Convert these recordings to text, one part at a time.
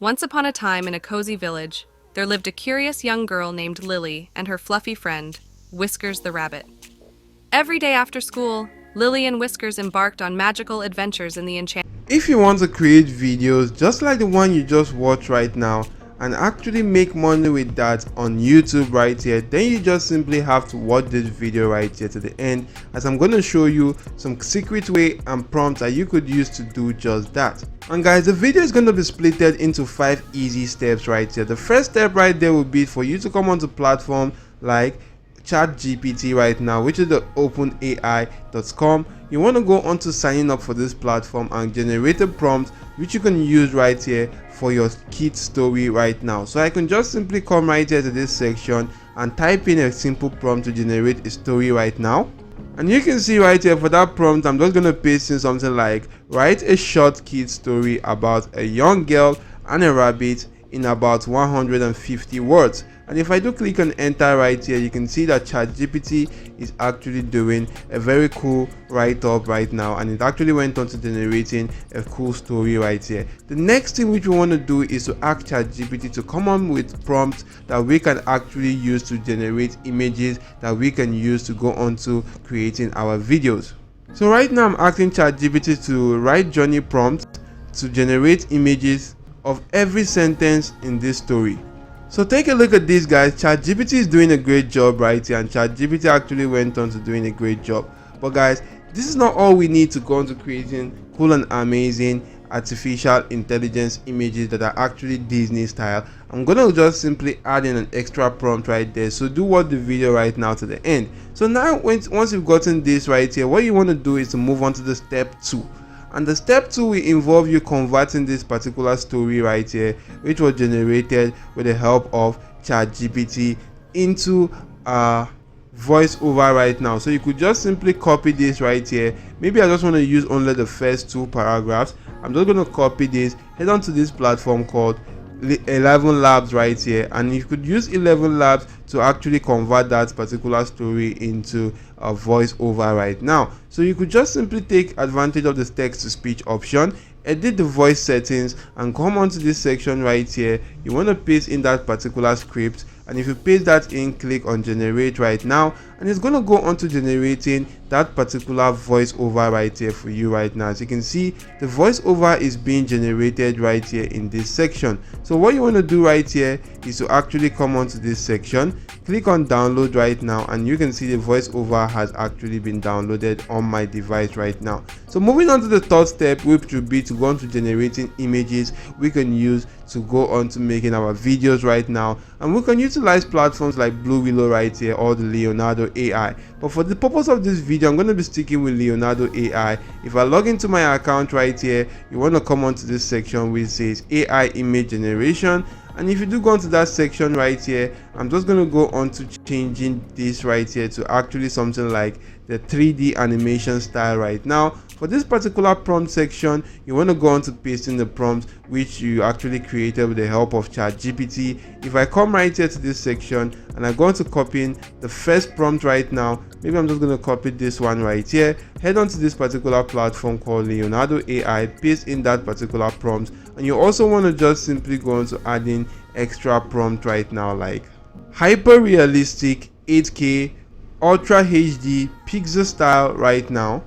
Once upon a time in a cozy village, there lived a curious young girl named Lily and her fluffy friend, Whiskers the rabbit. Every day after school, Lily and Whiskers embarked on magical adventures in the enchanted. If you want to create videos just like the one you just watched right now and actually make money with that on YouTube right here, then you just simply have to watch this video right here to the end, as I'm going to show you some secret way and prompts that you could use to do just that. And guys, the video is going to be splitted into 5 easy steps right here. The first step right there will be for you to come onto platform like ChatGPT right now, which is the openai.com. You want to go on to signing up for this platform and generate a prompt which you can use right here for your kid story right now. So I can just simply come right here to this section and type in a simple prompt to generate a story right now. And you can see right here for that prompt, I'm just going to paste in something like write a short kid story about a young girl and a rabbit in about 150 words. And if I do click on enter right here, you can see that ChatGPT is actually doing a very cool write-up right now, and it actually went on to generating a cool story right here. The next thing which we want to do is to ask ChatGPT to come on with prompts that we can actually use to generate images that we can use to go on to creating our videos. So right now I'm asking ChatGPT to write journey prompts to generate images of every sentence in this story. So take a look at this, guys. ChatGPT is doing a great job right here, and ChatGPT actually went on to doing a great job. But guys, this is not all we need to go on to creating cool and amazing artificial intelligence images that are actually Disney style. I'm gonna just simply add in an extra prompt right there. So do watch the video right now to the end. So now once you've gotten this right here, what you want to do is to move on to the step 2. And the step 2 will involve you converting this particular story right here, which was generated with the help of ChatGPT, into a voiceover right now. So you could just simply copy this right here. Maybe I just want to use only the first 2 paragraphs. I'm just going to copy this, head on to this platform called 11 Labs right here, and you could use 11 Labs to actually convert that particular story into a voiceover right now. So you could just simply take advantage of the text to speech option, edit the voice settings, and come onto this section right here. You want to paste in that particular script, and if you paste that in, click on generate right now, and it's going to go on to generating that particular voiceover right here for you right now. As you can see, the voiceover is being generated right here in this section. So what you want to do right here is to actually come onto this section, click on download right now, and you can see the voiceover has actually been downloaded on my device right now. So moving on to the third step, which would be to go on to generating images we can use to go on to making our videos right now, and we can utilize platforms like Blue Willow right here or the Leonardo.Ai. But for the purpose of this video, I'm going to be sticking with Leonardo.Ai. If I log into my account right here, you want to come onto this section which says AI image generation, and if you do go into that section right here, I'm just going to go on to changing this right here to actually something like the 3D animation style right now. For this particular prompt section, you want to go on to pasting the prompt which you actually created with the help of ChatGPT. If I come right here to this section and I go on to copying the first prompt right now, maybe I'm just going to copy this one right here, head on to this particular platform called Leonardo.AI, paste in that particular prompt, and you also want to just simply go on to add in extra prompt right now like hyper realistic 8K ultra HD pixel style right now.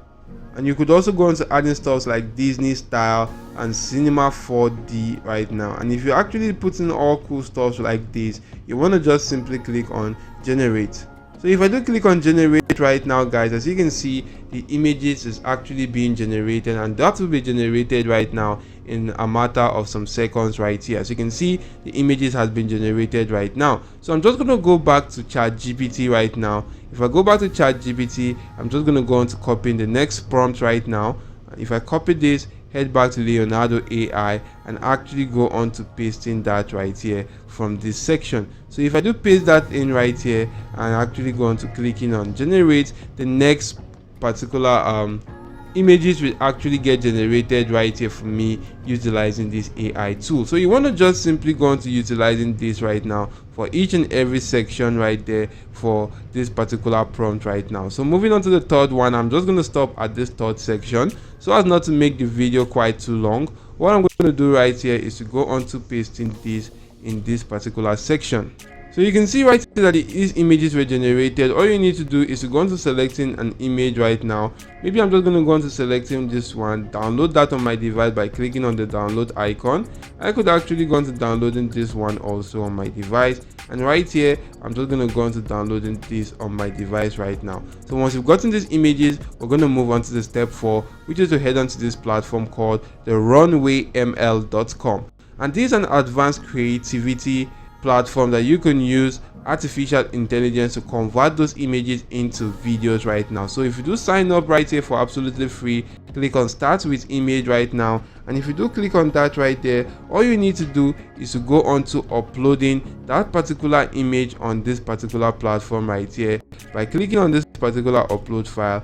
And you could also go on to adding stuff like Disney style and cinema 4D right now. And if you actually put in all cool stuff like this, you want to just simply click on generate. So if I do click on generate right now, guys, as you can see, the images is actually being generated, and that will be generated right now in a matter of some seconds right here. As you can see, the images has been generated right now. So I'm just going to go back to ChatGPT right now. If I go back to ChatGPT, I'm just going to go on to copying the next prompt right now. If I copy this, head back to Leonardo.AI and actually go on to pasting that right here from this section. So if I do paste that in right here and actually go on to clicking on generate, the next particular images will actually get generated right here for me utilizing this AI tool. So you want to just simply go on to utilizing this right now for each and every section right there for this particular prompt right now. So moving on to the third one, I'm just going to stop at this third section so as not to make the video quite too long. What I'm going to do right here is to go on to pasting this in this particular section. So you can see right here that these images were generated. All you need to do is to go on to selecting an image right now. Maybe I'm just going to go on to selecting this one, download that on my device by clicking on the download icon. I could actually go on to downloading this one also on my device, and right here I'm just going to go on to downloading this on my device right now. So once you've gotten these images, we're going to move on to the step 4, which is to head on to this platform called the RunwayML.com, and this is an advanced creativity platform that you can use artificial intelligence to convert those images into videos right now. So if you do sign up right here for absolutely free, click on start with image right now, and if you do click on that right there, all you need to do is to go on to uploading that particular image on this particular platform right here by clicking on this particular upload file.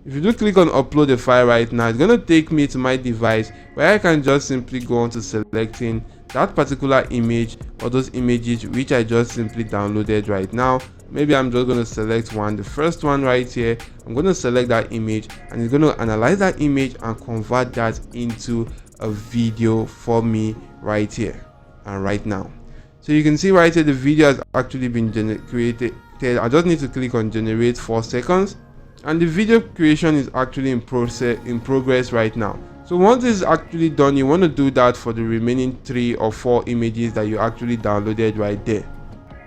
If you do click on upload the file right now, it's going to take me to my device where I can just simply go on to selecting that particular image or those images which I just simply downloaded right now. Maybe I'm just going to select one, the first one right here. I'm going to select that image, and it's going to analyze that image and convert that into a video for me right here and right now. So you can see right here the video has actually been created. I just need to click on generate 4 seconds, and the video creation is actually in progress right now. So once this is actually done, you want to do that for the remaining 3 or 4 images that you actually downloaded right there.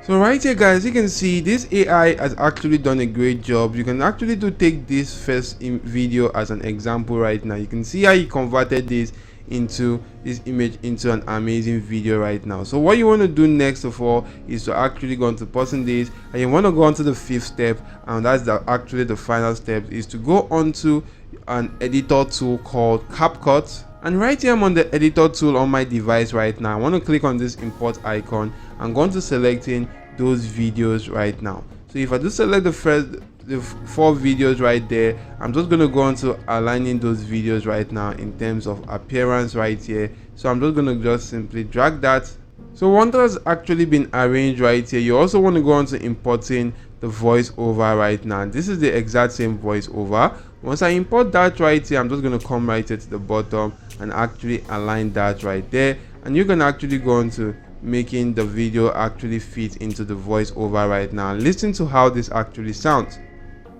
So right here guys, you can see this AI has actually done a great job. You can actually take this first video as an example right now. You can see how he converted this image into an amazing video right now. So what you want to do next of all is to actually go on to pausing this, and you want to go on to the 5th step, and that's actually the final step, is to go on to an editor tool called CapCut. And right here I'm on the editor tool on my device right now. I want to click on this import icon and go on to selecting those videos right now. So if I do select the 4 videos right there, I'm just going to go on to aligning those videos right now in terms of appearance right here. So I'm just going to just simply drag that. So once that's actually been arranged right here, you also want to go on to importing the voiceover right now. This is the exact same voiceover. Once I import that right here, I'm just going to come right here to the bottom and actually align that right there, and you can actually go on to making the video actually fit into the voiceover right now. Listen to how this actually sounds.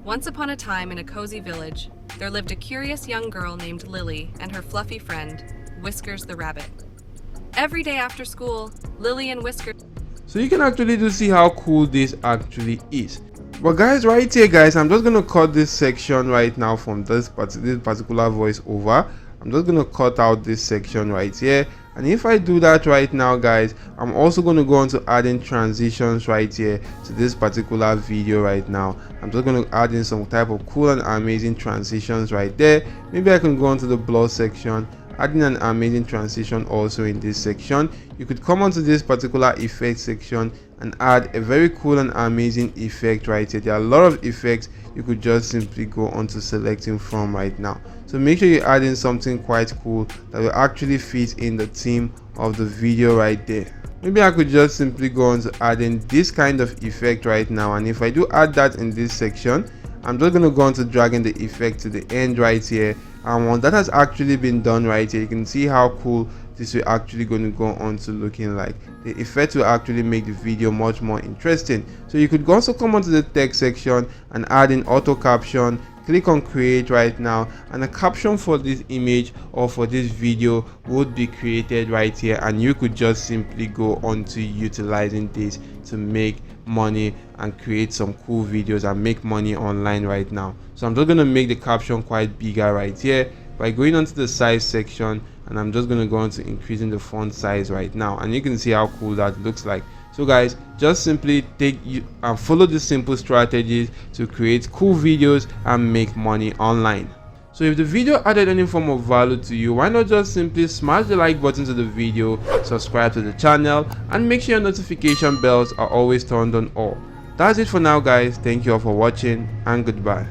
Once upon a time in a cozy village, there lived a curious young girl named Lily and her fluffy friend, Whiskers the rabbit. Every day after school, Lily and Whiskers... So you can actually see how cool this actually is. But guys, right here guys, I'm just going to cut this section right now from this particular voiceover. I'm just going to cut out this section right here, and if I do that right now guys, I'm also going to go on to adding transitions right here to this particular video right now. I'm just going to add in some type of cool and amazing transitions right there. Maybe I can go on to the blur section, adding an amazing transition also in this section. You could come onto this particular effect section and add a very cool and amazing effect right here. There are a lot of effects you could just simply go on to selecting from right now. So make sure you add in something quite cool that will actually fit in the theme of the video right there. Maybe I could just simply go on to adding this kind of effect right now, and if I do add that in this section, I'm just going to go on to dragging the effect to the end right here. And once that has actually been done right here, you can see how cool this will actually going to go on to looking like. The effect will actually make the video much more interesting. So you could also come onto the text section and add in auto caption. Click on create right now, and a caption for this image or for this video would be created right here, and you could just simply go on to utilizing this to make money and create some cool videos and make money online right now. So I'm just going to make the caption quite bigger right here by going onto the size section, and I'm just going to go on to increasing the font size right now, and you can see how cool that looks like. So guys, just simply follow the simple strategies to create cool videos and make money online. So if the video added any form of value to you, why not just simply smash the like button to the video, subscribe to the channel, and make sure your notification bells are always turned on all. That's it for now guys. Thank you all for watching, and goodbye.